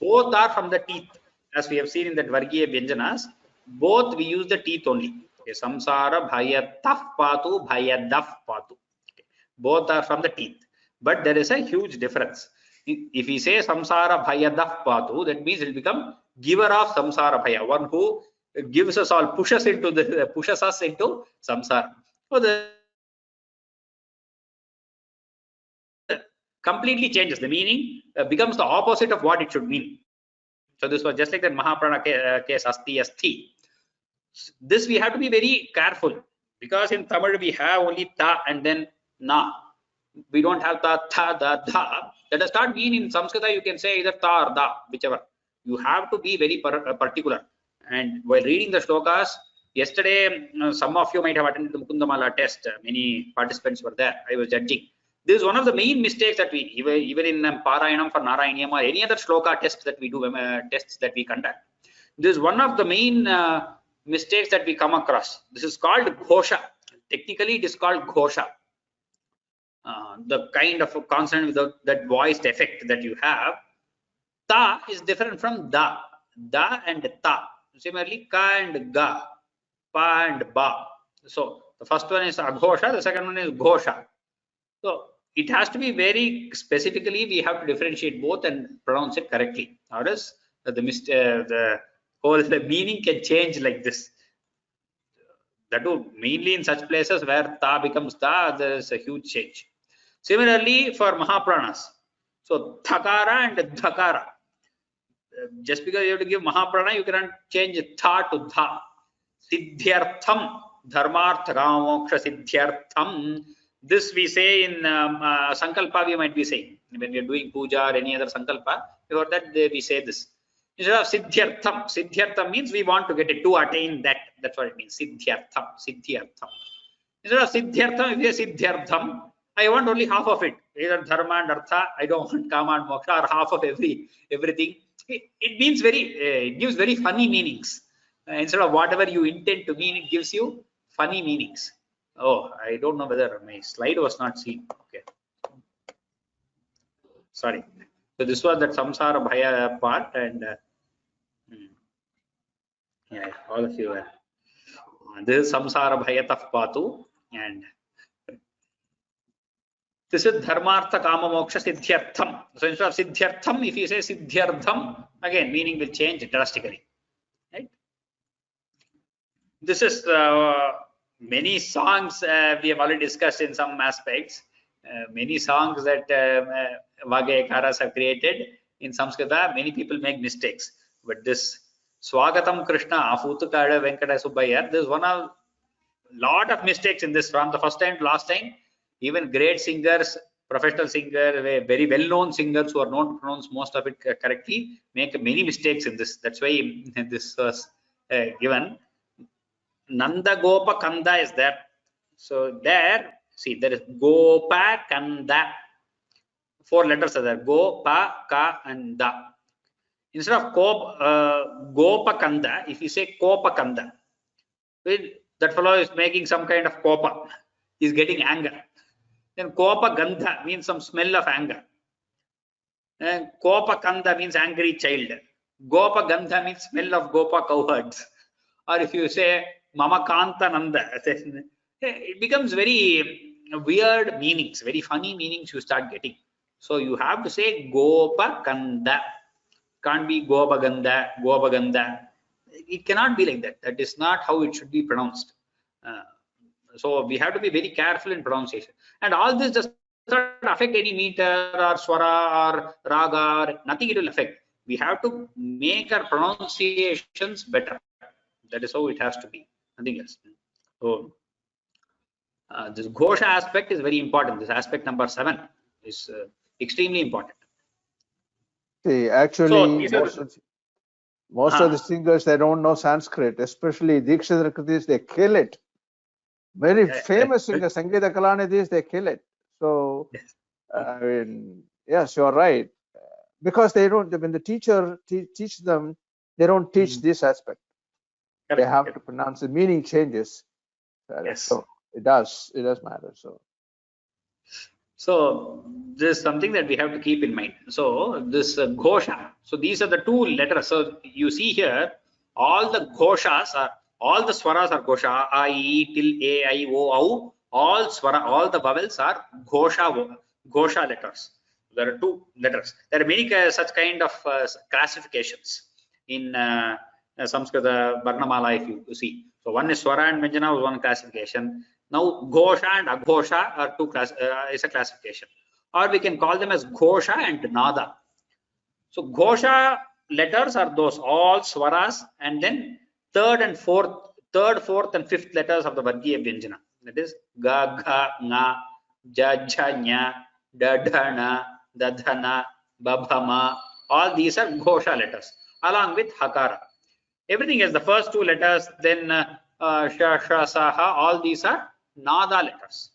both are from the teeth. As we have seen in that Vargiya Vyanjanas, both we use the teeth only. Okay, samsara bhayatah patu, bhayadaf patu. Okay, both are from the teeth. But there is a huge difference. If we say samsara bhayadaf patu, that means it will become giver of samsara bhaya, one who gives us all, pushes us into samsara. So the completely changes the meaning, becomes the opposite of what it should mean. So this was just like that Mahaprana case, asti asti. This we have to be very careful, because in Tamil we have only ta and then na. We don't have ta, tha, da, dha. That does not mean in Sanskrit you can say either ta or da, whichever. You have to be very particular. And while reading the shlokas, yesterday some of you might have attended the Mukundamala test. Many participants were there. I was judging. This is one of the main mistakes that we, even in Parayanam for Narayaneeyam or any other shloka test that we do, tests that we conduct. This is one of the main mistakes that we come across. This is called ghosha. Technically, it is called ghosha. The kind of a consonant with that voiced effect that you have. Ta is different from da. Da and ta. Similarly, ka and ga, pa and ba. So the first one is aghosha, the second one is ghosha. So it has to be very specifically, we have to differentiate both and pronounce it correctly. Or else the whole meaning can change like this. That too, mainly in such places where ta becomes ta, there is a huge change. Similarly for Mahapranas. So thakara and dhakara. Just because you have to give Mahaprana, you cannot change tha to dha. Siddhyartham, dharmartha kamamoksha siddhyartham. This we say in Sankalpa, we might be saying. When we are doing puja or any other Sankalpa, before that we say this. Instead of Siddhyartham, Siddhyartham means we want to get it, to attain that. That's what it means. Siddhyartham, Siddhyartham. Instead of Siddhyartham, if you say Siddhyartham, I want only half of it. Either Dharma and Artha, I don't want Kama and Moksha, or half of everything. it means very, it gives very funny meanings. Instead of whatever you intend to mean, it gives you funny meanings. Oh, I don't know whether my slide was not seen. Okay. Sorry. So this was that samsara bhaya part, and yeah, all of you were. This is samsara bhayatah patu, and this is dharmartha kama moksha siddhyartham. So instead of siddhyartham, if you say siddhyartham, again meaning will change drastically. Right? This is many songs we have already discussed in some aspects. Many songs that Vagayakaras have created in Sanskrita, many people make mistakes. But this Swagatam Krishna, Futukada Venkata Subbaya, there's one of lot of mistakes in this from the first time to last time. Even great singers, professional singers, very well-known singers who are known to pronounce most of it correctly, make many mistakes in this. That's why this was given. Nanda Gopa Kanda is there. So there, see, there is Gopa Kanda. 4 letters are there. Gopa, Ka, and Da. Instead of Gopa Kanda, if you say Kopa Kanda, that fellow is making some kind of kopa. He's getting anger. Then Kopa Gandha means some smell of anger. And Kopa Kanda means angry child. Gopa Gandha means smell of Gopa cowherds. Or if you say Mama Kanta Nanda, it becomes very weird meanings, very funny meanings you start getting. So you have to say Gopa Kanda. Can't be Gopa Ganda, Gopa Ganda. It cannot be like that. That is not how it should be pronounced. So we have to be very careful in pronunciation. And all this does not affect any meter or swara or raga, or nothing it will affect. We have to make our pronunciations better. That is how it has to be, nothing else. So this Ghosha aspect is very important. This aspect number 7 is extremely important. See, actually, So, most of the singers, they don't know Sanskrit, especially Dikshidhar Kritis, they kill it. Very famous singers, Sangeeta Kalanidhis, they kill it. So, I mean, yes, you're right. Because they don't, when the teacher teach them, they don't teach this aspect. They have to pronounce the meaning changes. Yes. So it does matter. So this is something that we have to keep in mind. So this Ghosha, so these are the 2 letters. So you see here, all the Ghoshas are, all the swaras are Ghosha, I, E, till, A, I, O, Au, all swara, all the vowels are Ghosha letters. There are 2 letters. There are many such kind of classifications in Samskrita Varnamala, if you see. So one is Swara and Vyanjana was one classification. Now Ghosha and Aghosha are 2 is a classification. Or we can call them as Ghosha and Nada. So Ghosha letters are those all swaras, and then third, fourth, and fifth letters of the Vargiya Vyanjana. That is Ga, Gha, Nga, Ja, Ja, Nya, Da, Da, Na, Da, Dha, Na, Ba, Bha, Ma. All these are Ghosha letters, along with Hakara. Everything is the first 2 letters, then Sha, Sha, Sa, Ha. All these are Nada letters,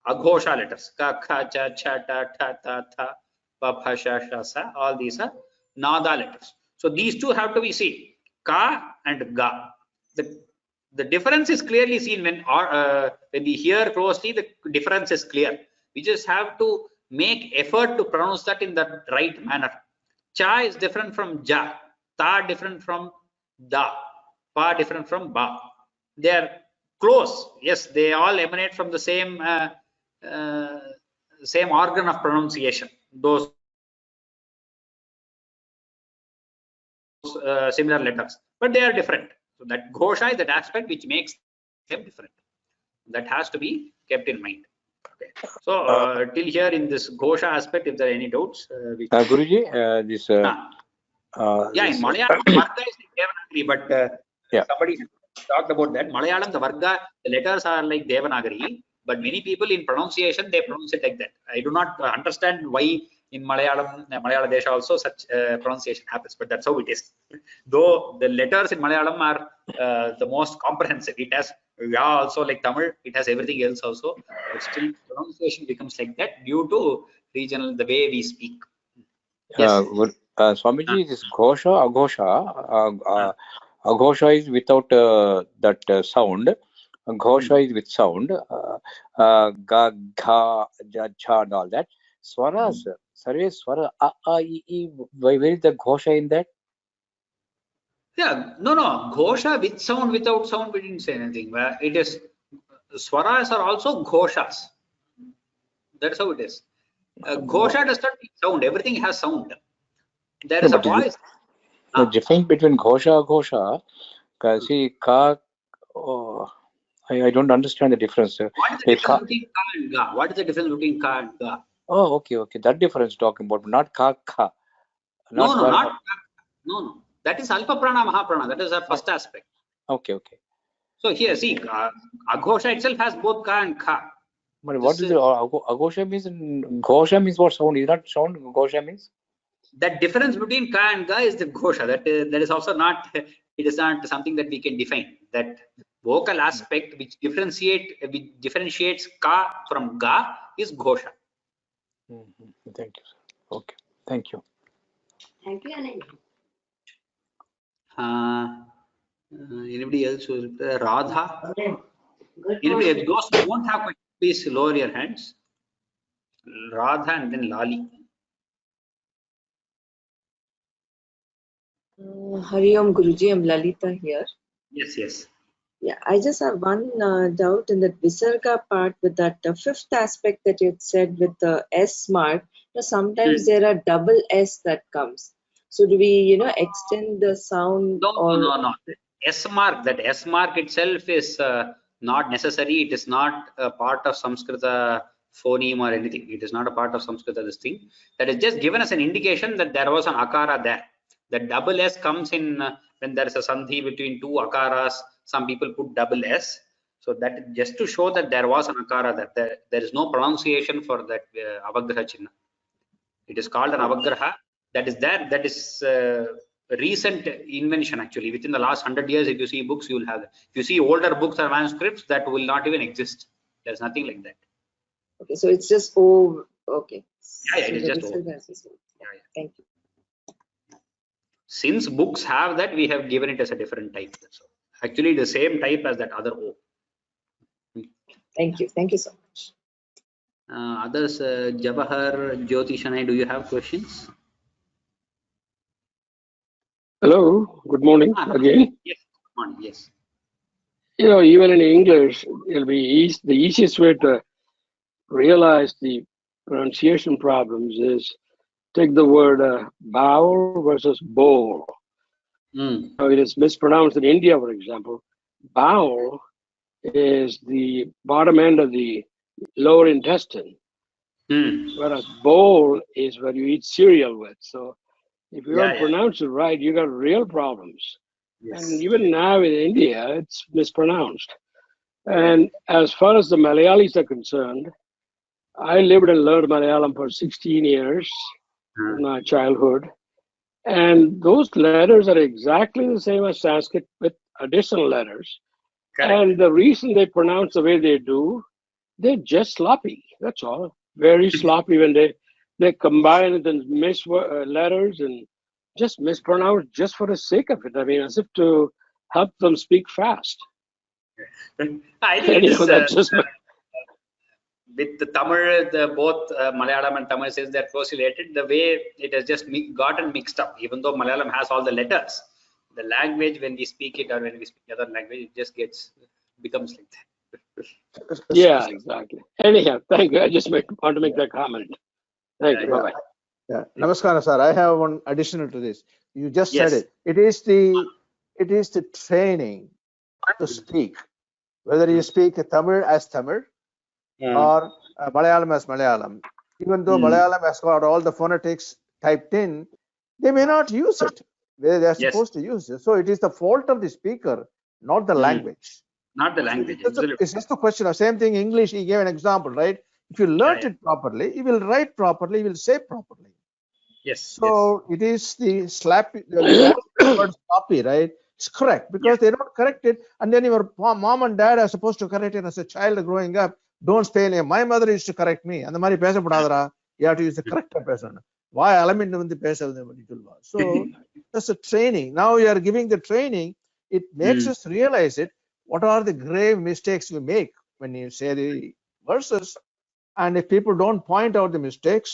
Aghosha letters. Ka, Kha, Cha, Cha, Ta, Ta, Ta, Tha, Pa, Pha, Sha, Sha, Sa. All these are Nada letters. So these 2 have to be seen, Ka and Ga. The difference is clearly seen when we hear closely. The difference is clear. We just have to make effort to pronounce that in the right manner. Cha is different from Ja, Ta different from Da, Pa different from Ba. They are close. Yes, they all emanate from the same same organ of pronunciation. Those similar letters, but they are different. So that Ghosha is that aspect which makes them different. That has to be kept in mind. Okay. So till here in this Ghosha aspect, if there are any doubts, Guruji, this yeah, in Malayalam Varga is Devanagari, but somebody talked about that. Malayalam, the Varga, the letters are like Devanagari, but many people in pronunciation they pronounce it like that. I do not understand why in Malayalam, Malayalam Desha also such pronunciation happens, but that's how it is. Though the letters in Malayalam are the most comprehensive. It has also like Tamil, it has everything else also, but still pronunciation becomes like that due to regional, the way we speak. Yes. Swamiji, this Ghosha, Aghosha, Aghosha is without that sound. Ghosha is with sound. Ga, Gha, Ja, Cha, and all that. Swaras, Sarve Swara, A, I, E. Where is the Ghosha in that? Yeah, no. Ghosha with sound, without sound, we didn't say anything. It is swaras are also ghoshas. That's how it is. Ghosha does not need sound. Everything has sound. There is a voice. The difference between Ghosha, Aghosha, see, Ka, oh, I don't understand the difference. What is the difference between ka and ga? What is the difference between ka and ga? Oh, okay. That difference talking about, not Ka, Ka. No, not ka. No. That is Alpa Prana, Mahaprana. That is our first aspect. Okay. So here, see, Aghosha itself has both ka and ka. But what is Aghosha means? Ghosha means what sound? Is not sound Ghosha means? That difference between ka and ga is the ghosha. That is also not. It is not something that we can define. That vocal aspect which differentiates ka from ga is ghosha. Thank you, sir. Okay, thank you. Thank you, Anand. Anybody else? Radha? Anybody else? Those who won't have questions, please lower your hands. Radha and then Lali. Hari Om Guruji, I'm Lalita here. Yes. Yeah, I just have one doubt in that Visarga part with that fifth aspect that you had said with the S mark. Sometimes there are double S that comes. So do we, extend the sound? No. S mark. That S mark itself is not necessary. It is not a part of Samskrita phoneme or anything. It is not a part of Samskrita this thing. That is just given as an indication that there was an akara there. The double S comes in when there is a sandhi between two akaras. Some people put double S. So that just to show that there was an akara there. There is no pronunciation for that avagraha chinna. It is called an avagraha. That is there. That is recent invention actually. Within the last 100 years, if you see books, you will have that. If you see older books or manuscripts, that will not even exist. There's nothing like that. Okay, so it's just O. Okay. Yeah, it is just O. Yeah. Thank you. Since books have that, we have given it as a different type. So actually the same type as that other O. Thank you so much. Others, Jawahar, Jyoti, Shanai, do you have questions? Hello, good morning again. Yes, good morning. Yes. Even in English, it'll be the easiest way to realize the pronunciation problems is take the word bowl versus bowl. So it is mispronounced in India, for example. Bowl is the bottom end of the lower intestine, whereas bowl is what you eat cereal with. So if you don't pronounce it right, you got real problems. Yes. And even now in India, it's mispronounced. And as far as the Malayalis are concerned, I lived and learned Malayalam for 16 years in my childhood. And those letters are exactly the same as Sanskrit with additional letters. Correct. And the reason they pronounce the way they do, they're just sloppy. That's all. Very sloppy when they combine it and miss letters and just mispronounce just for the sake of it. I mean, as if to help them speak fast. I think that's just with the Tamil, both Malayalam and Tamil says they're closely related. The way it has just gotten mixed up, even though Malayalam has all the letters, the language when we speak it or when we speak other language, it just becomes like that. Yeah, exactly. Anyhow, thank you. I just want to make that comment. Thank you. Bye-bye. Yeah. Namaskar, sir. I have one additional to this. You just said it. It is the training to speak. Whether you speak Tamil as Tamil or Malayalam as Malayalam. Even though Malayalam has got all the phonetics typed in, they may not use it where they are supposed to use it. So it is the fault of the speaker, not the language. Not the language. It's just a question of same thing. English, he gave an example, right? If you learn it properly, you will write properly, you will say properly. Yes. So it is the word sloppy, right? It's correct because they don't correct it, and then your mom and dad are supposed to correct it as a child growing up. Don't spell name. My mother used to correct me. And the mari pesa padadra. You have to use the correct person. Why alamin வந்து பேசுறது அப்படி சொல்லுவா. So that's a training. Now you are giving the training. It makes us realize it. What are the grave mistakes we make when you say the verses? And if people don't point out the mistakes,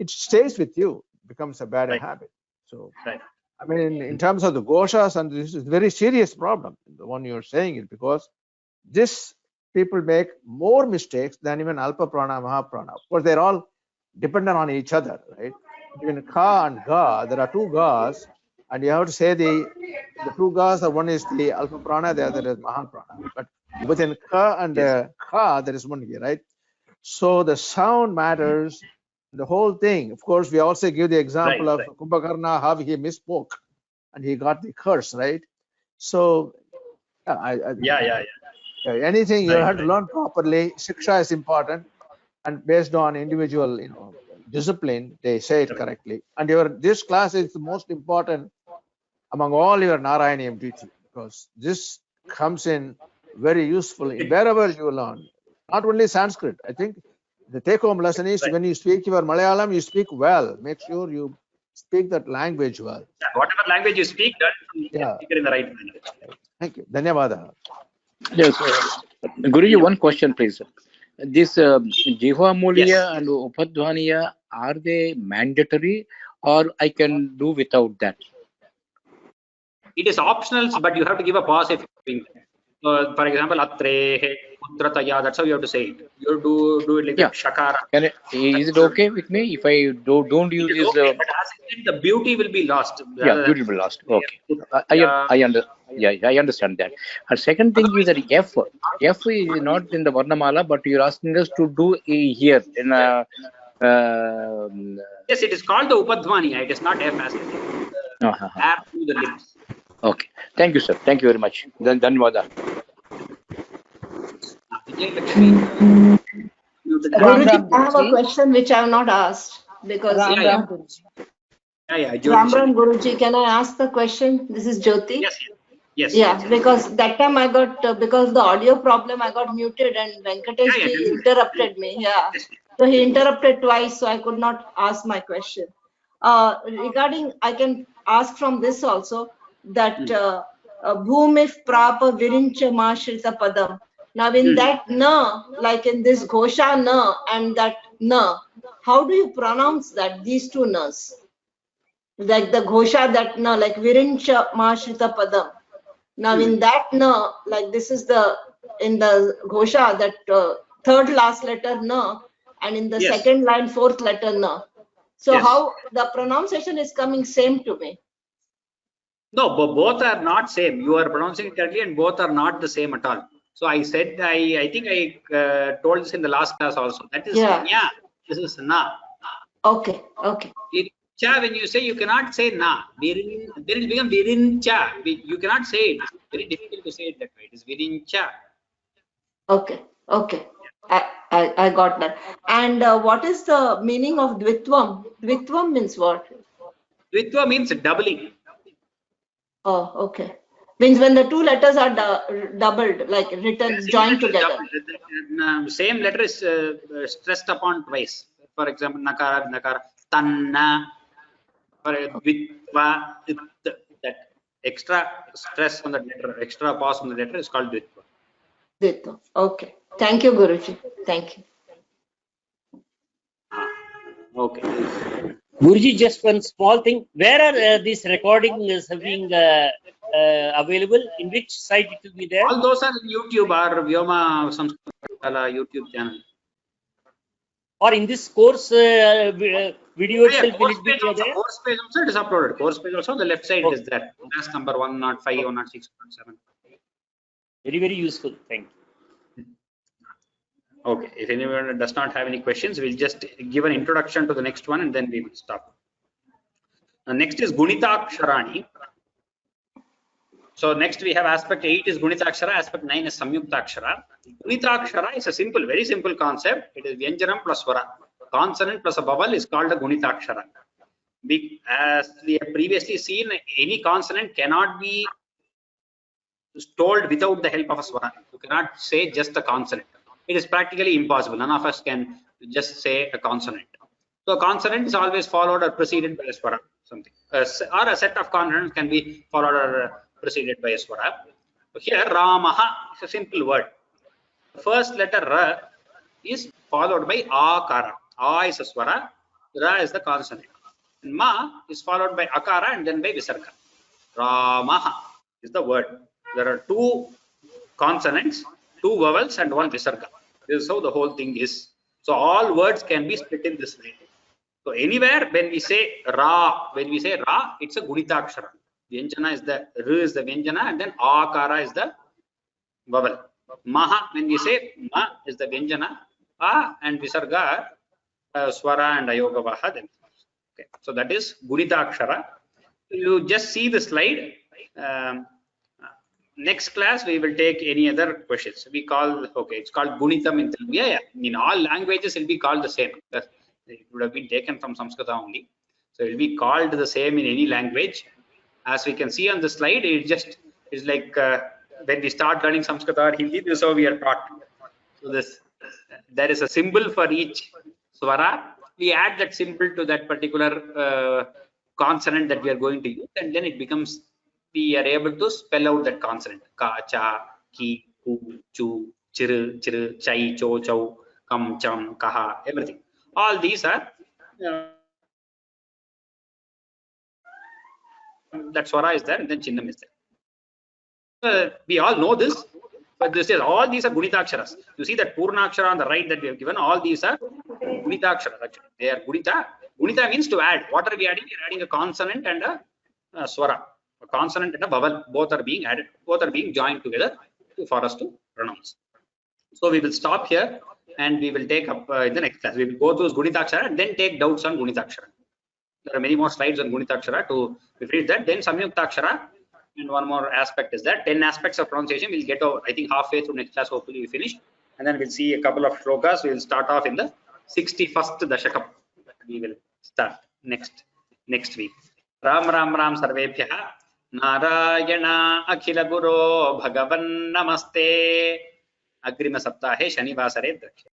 it stays with you, becomes a bad habit. So, I mean, in terms of the goshas, and this is a very serious problem, the one you're saying it, because this people make more mistakes than even Alpa Prana, Mahaprana. Of course, they're all dependent on each other, right? Between Ka and Ga, there are two Gas, and you have to say the two Gas, one is the Alpa Prana, the other is Mahaprana. But within Ka and Ka, there is one here, right? So the sound matters, the whole thing. Of course, we also give the example of Kumbhakarna, how he misspoke and he got the curse, right? So, anything you have to learn properly. Shiksha is important, and based on individual, discipline, they say it correctly. And this class is the most important among all your Narayaneeyam teaching, because this comes in very useful in wherever you learn. Not only Sanskrit. I think the take-home lesson is when you speak your Malayalam, you speak well. Make sure you speak that language well. Whatever language you speak, speak it in the right manner. Thank you. Dhanyavada. Yes, Guruji, one question, please. This Jihva-Mulya and Upadhvaniya, are they mandatory, or I can do without that? It is optional, but you have to give a pause if you're doing that. For example, Atrehe, Putrataya, that's how you have to say it. You do it like Shakara. Is it okay with me if I don't use this? Okay, but as I said, the beauty will be lost. Beauty will be lost. Okay. I understand that. And second thing is that F is not in the Varnamala, but you're asking us to do here in yes, it is called the Upadhvaniya. It is not F as it is. App to the lips. Okay. Thank you, sir. Thank you very much. Dhanyavada. Guruji, I have a question which I have not asked because Ram Guruji, can I ask the question? This is Jyoti. Yes. Yeah, because that time I got because of the audio problem I got muted and Venkatesh interrupted me. Yeah, so he interrupted twice, so I could not ask my question. Regarding, I can ask from this also that Bhumif Prapa Virincha Mashrita Padam. Now in that na, like in this Ghosha na and that na, how do you pronounce that, these two nas? Like the Ghosha, that na, like Virincha Mashrita Padam. Now in that na, like this is in the Ghosha, that third last letter na, and in the second line, fourth letter na. So how the pronunciation is coming same to me? No, both are not same. You are pronouncing it correctly, and both are not the same at all. So I said, I think I told this in the last class also. That is nya. This is na. Okay. Cha, when you say, you cannot say na. Then it becomes virincha. You cannot say it. It's very difficult to say it that way. It is virincha. Okay. I got that. And what is the meaning of Dvitvam? Dvitvam means what? Dvitva means doubling. Oh, okay. Means when the two letters are doubled, like written, joined together. Same letter is stressed upon twice. For example, nakara, nakara, tanna. For Dvitva, that extra stress on the letter, extra pause on the letter is called Dvitva. Dvitva. Okay. Thank you, Guruji. Thank you. Okay. Guruji, just one small thing. Where are these recordings being available? In which site it will be there? All those are in YouTube or vyoma-samskrta-pathasala YouTube channel. Or in this course video itself, will it be there? Course page also it is uploaded. Course page also on the left side is there. Class number 105, 106, 107. Very, very useful. Thank you. Okay, if anyone does not have any questions, we'll just give an introduction to the next one and then we will stop. Next is Gunitaksharani. So next we have aspect 8 is Gunitakshara, aspect 9 is Samyuktakshara. Gunitakshara is a simple, very simple concept. It is Vyanjanam plus Swara. Consonant plus a vowel is called a Gunitakshara. As we have previously seen, any consonant cannot be told without the help of a Swara. You cannot say just a consonant. It is practically impossible. None of us can just say a consonant. So consonant is always followed or preceded by a swara, something, or a set of consonants can be followed or preceded by a swara. So here Ramaha is a simple word. The first letter Ra is followed by Akara. A is a swara, Ra is the consonant. And Ma is followed by Akara and then by Visarga. Ramaha is the word. There are two consonants, two vowels and one Visarga. This is how the whole thing is. So all words can be split in this way. So anywhere when we say Ra, it's a Gunitakshara. Vyanjana is the R is the Vyanjana and then Akara is the vowel. Maha, when we say Ma is the Vyanjana, A and Visarga Swara and Ayogavaha themselves. Okay, so that is Gunitakshara. You just see the slide. Next class we will take any other questions. We call, okay, it's called Gunitam in Telugu. Yeah, in all languages it will be called the same. It would have been taken from Sanskrit only. So it will be called the same in any language. As we can see on the slide, it just is like when we start learning Sanskrit or Hindi, this is how we are taught. So there is a symbol for each swara. We add that symbol to that particular consonant that we are going to use, and then it becomes, we are able to spell out that consonant. Ka, cha, ki, ku, chu, chiru, chiru, chai, cho, chau, kam, cham, kaha, everything. All these are that swara is there and then chinnam is there. We all know this, but this is all these are Gunitaksharas. You see that Purnakshara on the right that we have given, all these are Gunitaksharas actually. They are Gunita. Gunita means to add. What are we adding? We are adding a consonant and a swara. A consonant and a vowel. Both are being added. Both are being joined together for us to pronounce. So we will stop here and we will take up in the next class. We will go through Gunitakshara and then take doubts on Gunitakshara. There are many more slides on Gunitakshara to read that. Then Samyuktakshara, and one more aspect is that 10 aspects of pronunciation. We'll get over, I think, halfway through next class. Hopefully we finish, and then we'll see a couple of shlokas. We will start off in the 61st dashakam. We will start next week. Ram Ram Ram Sarvebhyah. Narayana Akhila Guru Bhagavan Namaste. Agrima Saptahe Shanivasare Dakshe.